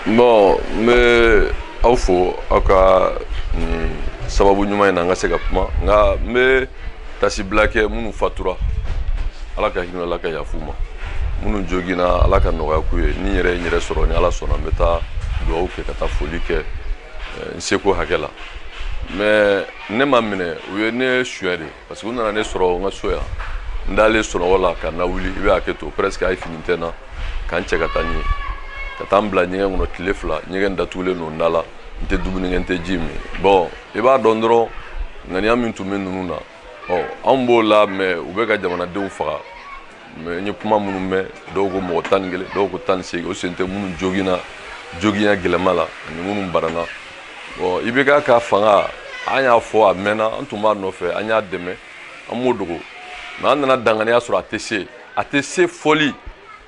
Bon, me aw fo aw ka ni sababu ɲuman in na n ka se ka kuma nka n bɛ tasibila kɛ minnu fatura ala ka hinɛ ala ka yafu ma minnu joginna ala ka nɔgɔya k'u ye ni n yɛrɛ ye n yɛrɛ sɔrɔ ni ala sɔnna n bɛ taa dugawu kɛ ka taa foli kɛ n seko hakɛ la mais ne ma minɛ u ye ne suɲɛ de parce que u nana ne sɔrɔ n ka so yan n dalen sunɔgɔ la ka na wuli i bɛ hakɛ to presque a ye fini tɛ n na k'an cɛ ka taa ɲɛ ka taa n bila ɲɛgɛn kɔnɔ tile fila ɲɛgɛn datugulen don n da la n tɛ dumuni kɛ n tɛ ji min bon i b'a dɔn dɔrɔn ŋaniya min tun bɛ ninnu na anw b'o la mais u bɛ ka jamanadenw faga mais n ye kuma minnu mɛn dɔw ko mɔgɔ 11 dɔw ko 18 o sen tɛ minnu joginya gɛlɛma la ani minnu banana bon IBK ka fanga an y'a fɔ a mɛnna an tun b'a nɔfɛ an y'a dɛmɛ an m'o dogo mais an nana danganiya sɔrɔ a tɛ se fɔli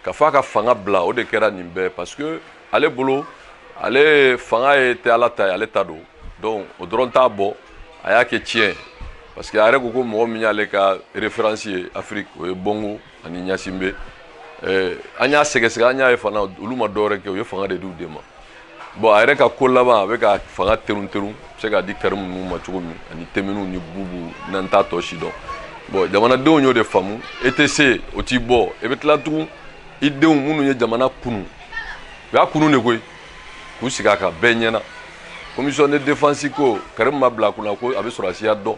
ka fɔ a ka fanga bila o de kɛra nin bɛɛ parce que ale bolo ale fanga ye tɛ ala ta ye ale ta don donc o dɔrɔn t'a bɔ a y'a kɛ tiɲɛ parce que a yɛrɛ ko mɔgɔ min y'ale ka référence ye Afrique o ye Bongo ani Ɲasimbe an y'a sɛgɛsɛgɛ an y'a ye fana olu ma dɔwɛrɛ kɛ u ye fanga de d'u den ma bon a yɛrɛ ka ko laban a bɛ ka fanga terun bɛ se k'a di terme ninnu ma cogo min ani teminu ni bubu n'an t'a tɔ si dɔn bon jamanadenw y'o de faamu ETC o t'i bɔ i bɛ tila tugun i denw minnu ye jamana kunu u y'a kunu de koyi k'u sigi a kan bɛɛ ɲɛna commission de défense ko Karim ma bila a kunna ko a bɛ sɔrɔsiya dɔn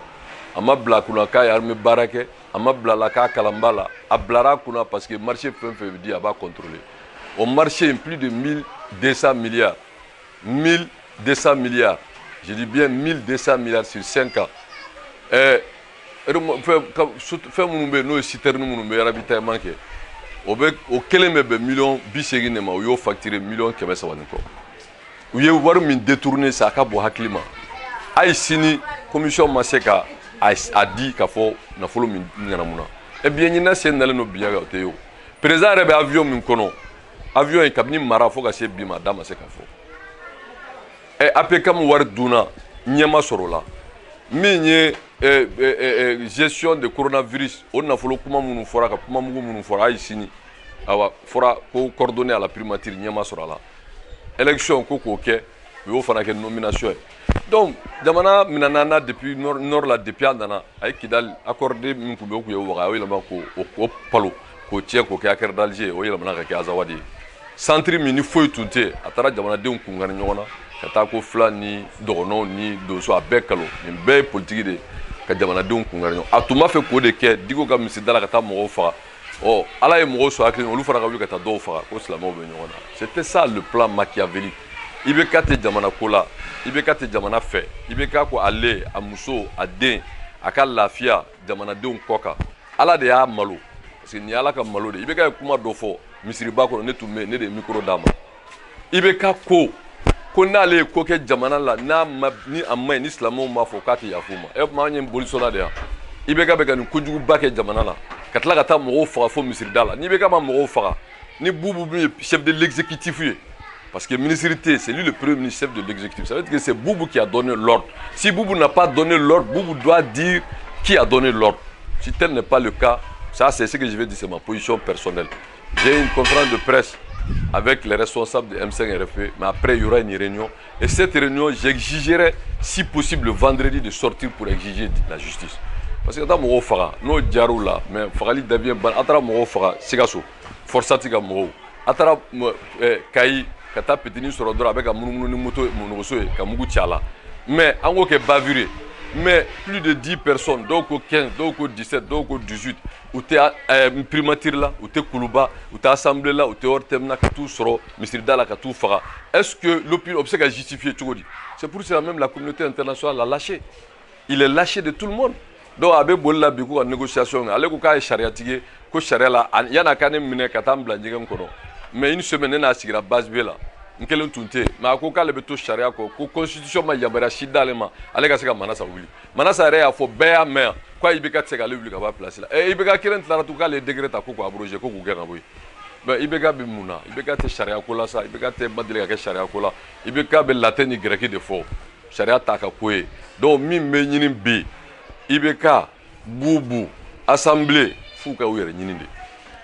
a ma bila a kunna k'a ye armée baara kɛ a ma bila a la k'a kalan b'a la a bilara a kunna parce que marché fɛn fɛn bɛ di a b'a contrôler o marché plus de 1200 milliards 1200 milliards je dis bien 1200 milliards sur 5 ans fɛn minnu bɛ yen n'o ye citerne minnu bɛ ravitaillement kɛ o kelen bɛ bɛn miliyɔn 80 de ma u y'o facturé miliyɔn 300 ni kɔ u ye wari min détourné sa a ka bɔ hakili ma hali sini commission ma se ka a di k'a fɔ nafolo min ɲɛnamuna et bien ɲinan sen nalen don biɲɛ kan o tɛ ye o président yɛrɛ bɛ avion min kɔnɔ avion in kabini mara fo ka se bi ma a da ma se ka fɔ APCAM wari dunna ɲɛma sɔrɔ o la min ye gestion de coronavirus o nafolo kuma minnu fɔra ka kuma mugu minnu fɔra hali sini awa fɔra ko coordonné à la primature ɲɛma sɔrɔ a la élection ko k'o kɛ u y'o fana kɛ nomination ye donc jamana minana na depuis nord la depuis a nana a ye Kidali accordé min tun bɛ o tun ye Ouaga a y'o yɛlɛma k'o palo k'o tiɲɛ k'o kɛ Accord d'Alger o yɛlɛmana ka kɛ Azawadi ye centre min ni foyi tun tɛ a taara jamanadenw kungari ɲɔgɔn na ka taa ko fila ni dɔgɔnɔw ni donso a bɛɛ kalo nin bɛɛ ye politique de ka jamanadenw kungari ɲɔgɔn a tun b'a fɛ k'o de kɛ Diko ka misida la ka taa mɔgɔw faga ala ye mɔgɔw sɔrɔ hakili olu fana ka wuli ka taa dɔw faga ko silamɛw bɛ ɲɔgɔn na c'était ça le plan machiavélique IBK tɛ jamana ko la IBK tɛ jamana fɛ IBK ko ale a muso a den a ka lafiya jamanadenw kɔ kan ala de y'a malo parce que nin ye ala ka malo de IBK ye kuma dɔ fɔ misiriba kɔnɔ ne tun bɛ ne de ye micro d'a ma IBK ko n'ale ye ko kɛ jamana la ni a ma ɲi ni silamɛw m'a fɔ k'a tɛ yafu ma kuma an ye bolisɔnna de yan IBK bɛ ka nin kojuguba kɛ jamana la ka tila ka taa mɔgɔw faga fo misirida la ni IBK ma mɔgɔw faga ni Boubou min ye chef de l'exécutif ye parce que ministrité c'est lui le premier ministre chef de l'exécutif ça veut dire que c'est Boubou qui a donné l'ordre si Boubou n'a pas donné l'ordre Boubou doit dire qui a donné l'ordre si tel n'est pas le cas ça c'est ce que je vais dire c'est ma position personnelle j'ai une conférence de presse avec les responsables de M5 RFP mais après il y aura une réunion et cette réunion j'exigerai si possible le vendredi de sortir pour exiger la justice parce que taa mɔgɔw faga n'o jar'u la mais fagali dabiyɛn ban a taara mɔgɔw faga Sikaso Forsati ka mɔgɔw a taara Kayi ka taa petini sɔrɔ dɔrɔn a bɛ ka munumunu ni moto nɔgɔso ye ka mugu ci a la mais an k'o kɛ bavure mais plus de 10 personnes dɔw ko 15 dɔw ko 17 dɔw ko 18 u tɛ primature la u tɛ kuluba u tɛ assemblée la u tɛ ORTM na ka t'u sɔrɔ misirida la ka t'u faga est-ce que l'opinion bɛ se ka justifier cogo di c'est pour cela même la communauté internationale l'a lâché il est lâché de tout le monde donc a bɛ boli la bi ko ka négociation ale ko k'a ye sariyatigi ye ko sariya la yan'a ka ne minɛ ka taa n bila ɲɛgɛn kɔnɔ mais une semaine ne n'a sigira base B la n kelen tun tɛ yen mais a ko k'ale bɛ to sariya kɔ ko constitution ma yamaruya si d'ale ma ale ka se ka Manasa wuli Manasa yɛrɛ y'a fɔ bɛɛ y'a mɛn yan ko IBK tɛ se k'ale wuli ka bɔ a place la IBK kelen tilara tun k'ale ye décret ta ko k'o abroger ko k'u gɛn ka bɔ yen mais IBK bɛ mun na IBK tɛ sariya ko la sa IBK tɛ ma deli ka kɛ sariya ko la IBK bɛ latin ni grec de fɔ sariya t'a ka ko ye donc min bɛ ɲini bi IBK Boubou assemblée f'u ka u yɛrɛ ɲini de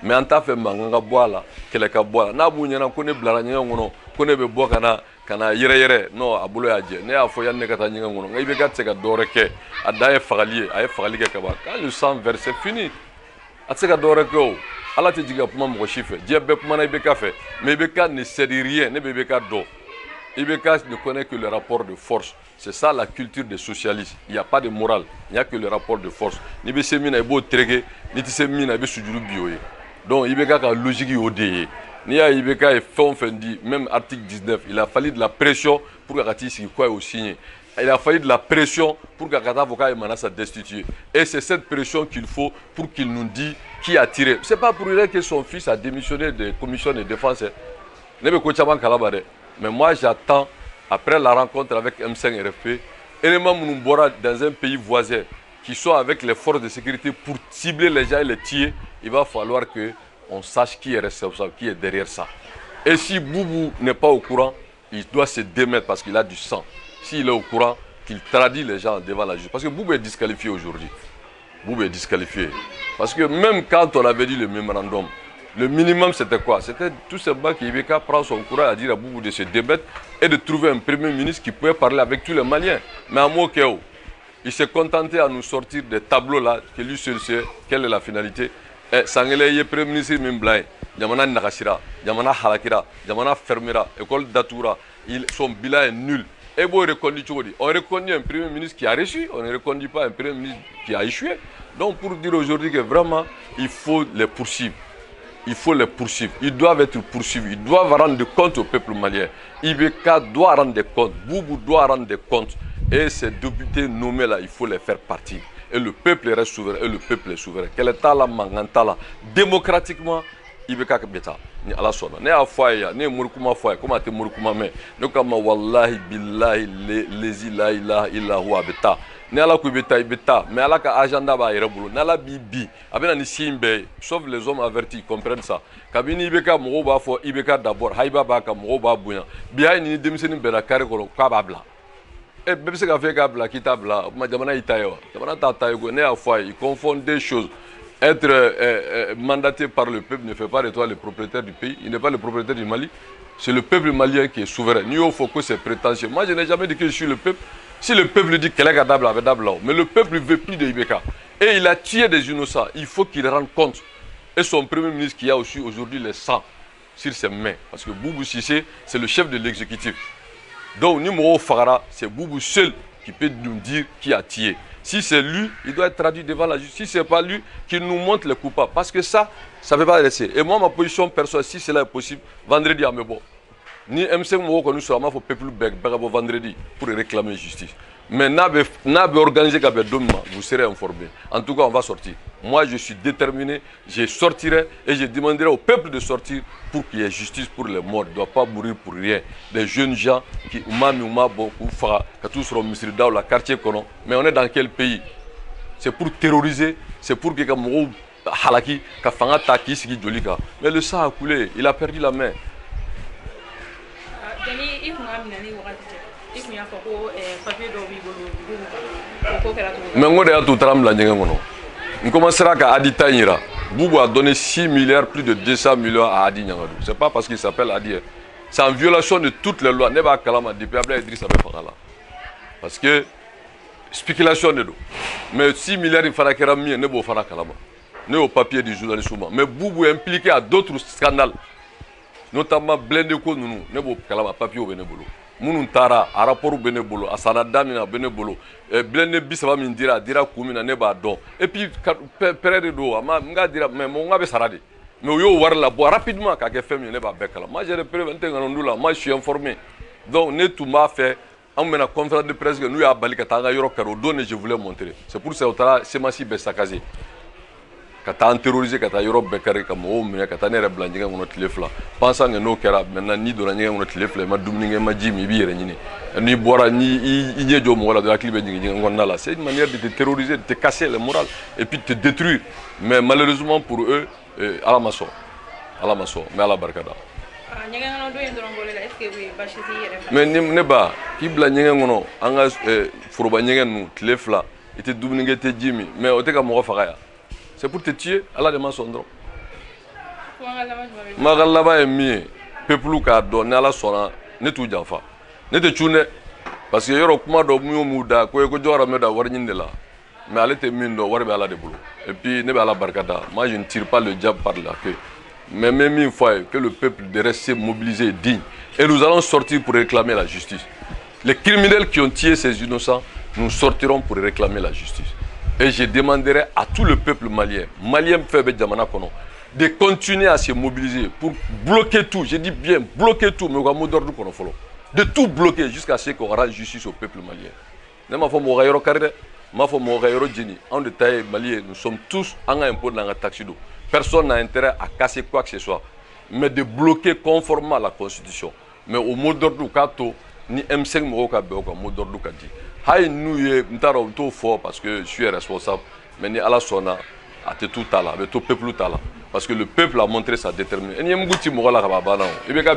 mais an t'a fɛ mankan ka bɔ a la kɛlɛ ka bɔ a la n'a b'u ɲɛna ko ne bilara ɲɛgɛn kɔnɔ ko ne be bɔ kana yɛrɛ non a bolo y'a jɛ ne y'a fɔ yanni ne ka taa ɲɛgɛn kɔnɔ nka IBK tɛ se ka dɔwɛrɛ kɛ a dan ye fagali ye a ye fagali kɛ kaban quand le sang verse c'est fini a tɛ se ka dɔwɛrɛ kɛ o ala tɛ jigin ka kuma mɔgɔ si fɛ diɲɛ bɛɛ kumana IBK fɛ mais IBK ne cède rien ne bɛ IBK dɔn IBK ne connaît que le rapport de force. C'est ça la culture des socialistes. Il n'y a pas de morale, il n'y a que le rapport de force. Ni be semina i bo trege, ni ti semina i be sujuru bioye. Donc IBK ka logique yo de. Ni ya IBK est fait dit même article 19, il a fallu de la pression pour que Kati si quoi au signé. Il a fallu de la pression pour que Kata avocat Emana sa destituer. Et c'est cette pression qu'il faut pour qu'il nous dise qui a tiré. C'est pas pour rien que son fils a démissionné de commission de défense. Ne be ko chaban kalabare. Mais moi, j'attends, après la rencontre avec M5 RFP, éléments Mounoubora dans un pays voisin qui sont avec les forces de sécurité pour cibler les gens et les tuer, il va falloir qu'on sache qui est responsable, qui est derrière ça. Et si Boubou n'est pas au courant, il doit se démettre parce qu'il a du sang. S'il est au courant, qu'il traduit les gens devant la justice. Parce que Boubou est disqualifié aujourd'hui. Boubou est disqualifié. Parce que même quand on avait dit le mémorandum, le minimum, c'était quoi? C'était tout simplement qu'IBK prend son courage à dire à Boubou de se débattre et de trouver un premier ministre qui pouvait parler avec tous les Maliens. Mais à Mokeo, il s'est contenté à nous sortir des tableaux là, que lui seul sait quelle est la finalité. Et Sangele est premier ministre Mimblai, Yamana Nakashira, Yamana Halakira, Yamana Fermera, école d'Atoura, son bilan est nul. Et bon, on reconnaît un premier ministre qui a reçu, on ne reconnaît pas un premier ministre qui a échoué. Donc pour dire aujourd'hui que vraiment, il faut les poursuivre. Il faut les poursuivre. Ils doivent être poursuivis. Ils doivent rendre compte au peuple malien. IBK doit rendre compte. Boubou doit rendre compte. Et ces députés nommés là, il faut les faire partir. Et le peuple reste souverain. Et le peuple est souverain. Quel est là, mangantala. Démocratiquement, IBK beta. Ni ala sona. Ne a foya, ne murkuma foya. Comment te murkuma me? Ne kama wallahi billahi lezi la ilaha illa huwa beta. Ne ala ku beta ibeta. Mais ala ka agenda ba yere bulu. N'ala bibi. Abena ni simbe. Sauf les hommes avertis, ils comprennent ça. Kabini IBK mogo ba fo IBK d'abord. Haiba ba ka mogo ba bunya. Biya ni demiseni bela kare ko ka ba bla. Et même si fait kabla kitabla, ma jamana itayo. Jamana ta tayo ne a foya. Ils confondent des choses. Être mandaté par le peuple ne fait pas de toi le propriétaire du pays. Il n'est pas le propriétaire du Mali. C'est le peuple malien qui est souverain. Ni au Foucault, c'est prétentieux. Moi, je n'ai jamais dit que je suis le peuple. Si le peuple dit qu'elle est cadable, avec d'abord. Mais le peuple ne veut plus de IBK. Et il a tué des innocents. Il faut qu'il rende compte. Et son premier ministre qui a aussi aujourd'hui les sangs sur ses mains. Parce que Boubou Sissé, c'est le chef de l'exécutif. Donc, numéro Farara, c'est Boubou seul qui peut nous dire qui a tué. Si c'est lui, il doit être traduit devant la justice. Si ce n'est pas lui, qu'il nous montre les coupables. Parce que ça ne peut pas laisser. Et moi, ma position personnelle, si cela est possible, vendredi à Mebo. Ni M5 Moko, nous sommes au peuple vendredi pour réclamer justice. Mais n'a pas organisé vous serez informés. En tout cas, on va sortir. Moi, je suis déterminé, je sortirai et je demanderai au peuple de sortir pour qu'il y ait justice pour les morts. Il ne doit pas mourir pour rien. Des jeunes gens qui tous seront ministres dans le quartier. Mais on est dans quel pays? C'est pour terroriser, c'est pour que halaki, mais le sang a coulé, il a perdu la main. Mais on est tout tram la nyengono. On commencera à Adi Taïra. Boubou a donné 6 milliards, plus de 200 millions à Adi Nyangadou. Ce n'est pas parce qu'il s'appelle Adi. C'est en violation de toutes les lois. Neba Kalama, depuis Abla Idriss Abefakala. Parce que, spéculation de l'eau. Mais 6 milliards, il fallait qu'il y ait mieux, Nebo Fara Kalama. Ne au papier du journalisme. Mais Boubou est impliqué à d'autres scandales. Notamment Blendeko Nounou, Nebo Kalama, papier au Benebolo. Mounou Tara, a rapport au Benebolo, à Sanadamina, Benebolo. Blende Bissava Mindira, Dira Koumina, Neba Don. Et puis, Père de Do, Mga Dira, mais mon abbé Saradi. Mais yo war la boire rapidement quand il fait mieux Neba Bekala. Moi, j'ai représenté un là, moi je suis informé. Donc, ne tout m'a fait. On m'a conférence de presse que nous avons balé Katanga Yorokaro, et je voulais montrer. C'est pour ça que c'est Massi Bessakazé. Quand tu as terrorisé, quand tu as Europe Bekari, comme Oumé, quand tu as Nere Blandiga, on a téléphone. Pensant que nous, maintenant, ni de l'année, on a téléphone, ma Doumning, ma Jimmy, ni Bora, ni Inédio, de la Clip, c'est une manière de te terroriser, de te casser le moral et puis de te détruire. Mais malheureusement pour eux, à la maçon, mais à la barcada. Mais Neba, qui blanc, anga Fouroba Nyegan, Tlefla, et te Doumning, Jimmy, mais au Teka Morofaya. C'est pour te tuer à la demande son droit. Magalaba est mieux. peuple k'a dɔn ni ala sɔnna ne t'u janfa ne tɛ cun dɛ parce que yɔrɔ kuma dɔ mun m'u da ko jɔyɔrɔ bɛ da wari ɲini de la mais ale tɛ min dɔn wari bɛ ala de bolo et puis ne bɛ ala barika da moi je ne tire pas le diable par la queue mais même une fois que le peuple de rester mobilisé et digne et nous allons sortir pour réclamer la justice. Les criminels qui ont tué ces innocents, nous sortirons pour réclamer la justice. Et je demanderai à tout le peuple malien, de continuer à se mobiliser pour bloquer tout. Je dis bien bloquer tout, mais de tout bloquer jusqu'à ce qu'on rende justice au peuple malien. Nous sommes tous en impôt dans la taxe d'eau. Personne n'a intérêt à casser quoi que ce soit, mais de bloquer conformément à la Constitution. Mais au mot d'ordre, ni M5 Moka Beoka, mot d'ordre dit. Haï nous y fort parce que je suis responsable, mais ni à la sona, à tout à la, mais tout peuple à la. Parce que le peuple a montré sa détermination. Et n'y a pas de moral à Babana, et bien qu'à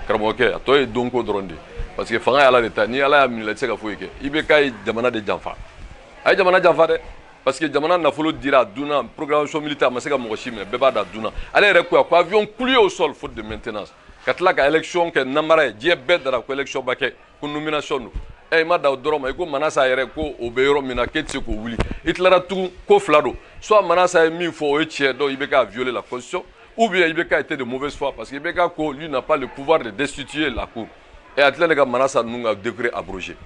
Kramoke, à toi et donc au drone. Parce que Fanga à la l'état, ni à la militaire à Fouike, Ibeka Jamana de Janfa. Aïe Jamana Janfa, parce que Jamana n'a fallu dire à Duna, programmation militaire, mais c'est comme Moshime, Beba d'Aduna. Allez, quoi, avion coulé au sol faute de maintenance. Quand la élection, que Namara, Diabet de la élection baquet, pour nomination. Et ma da droma ko manasa yere ko obeyro mina ketse ko wuli itlara tout ko flado soit manasa est mis faut etie donc Ibeka a violé la constitution ou bien Ibeka était de mauvaise foi parce que Ibeka ko lui n'a pas le pouvoir de destituer la cour et atlega manasa nunga décret abrogé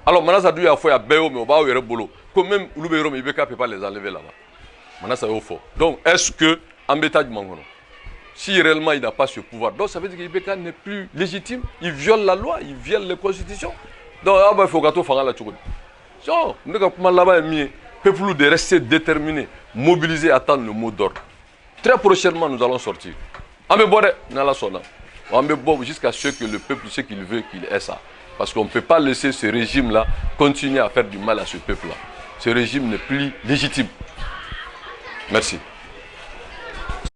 alors manasa du a fait à beo mais ba yere bolo comme même Lubeyro mais Ibeka peut pas les enlever là-bas manasa est fort donc est-ce que embêtage mangono si réellement il n'a pas ce pouvoir donc ça veut dire que Ibeka n'est plus légitime, il viole la loi, il viole les constitutions. Donc, il faut que tout fasse la chose. Donc, nous avons là-bas mis peuple de rester déterminé, mobilisé, attendre le mot d'ordre. Très prochainement, nous allons sortir. On va jusqu'à ce que le peuple, ce qu'il veut, qu'il ait ça. Parce qu'on ne peut pas laisser ce régime-là continuer à faire du mal à ce peuple-là. Ce régime n'est plus légitime. Merci.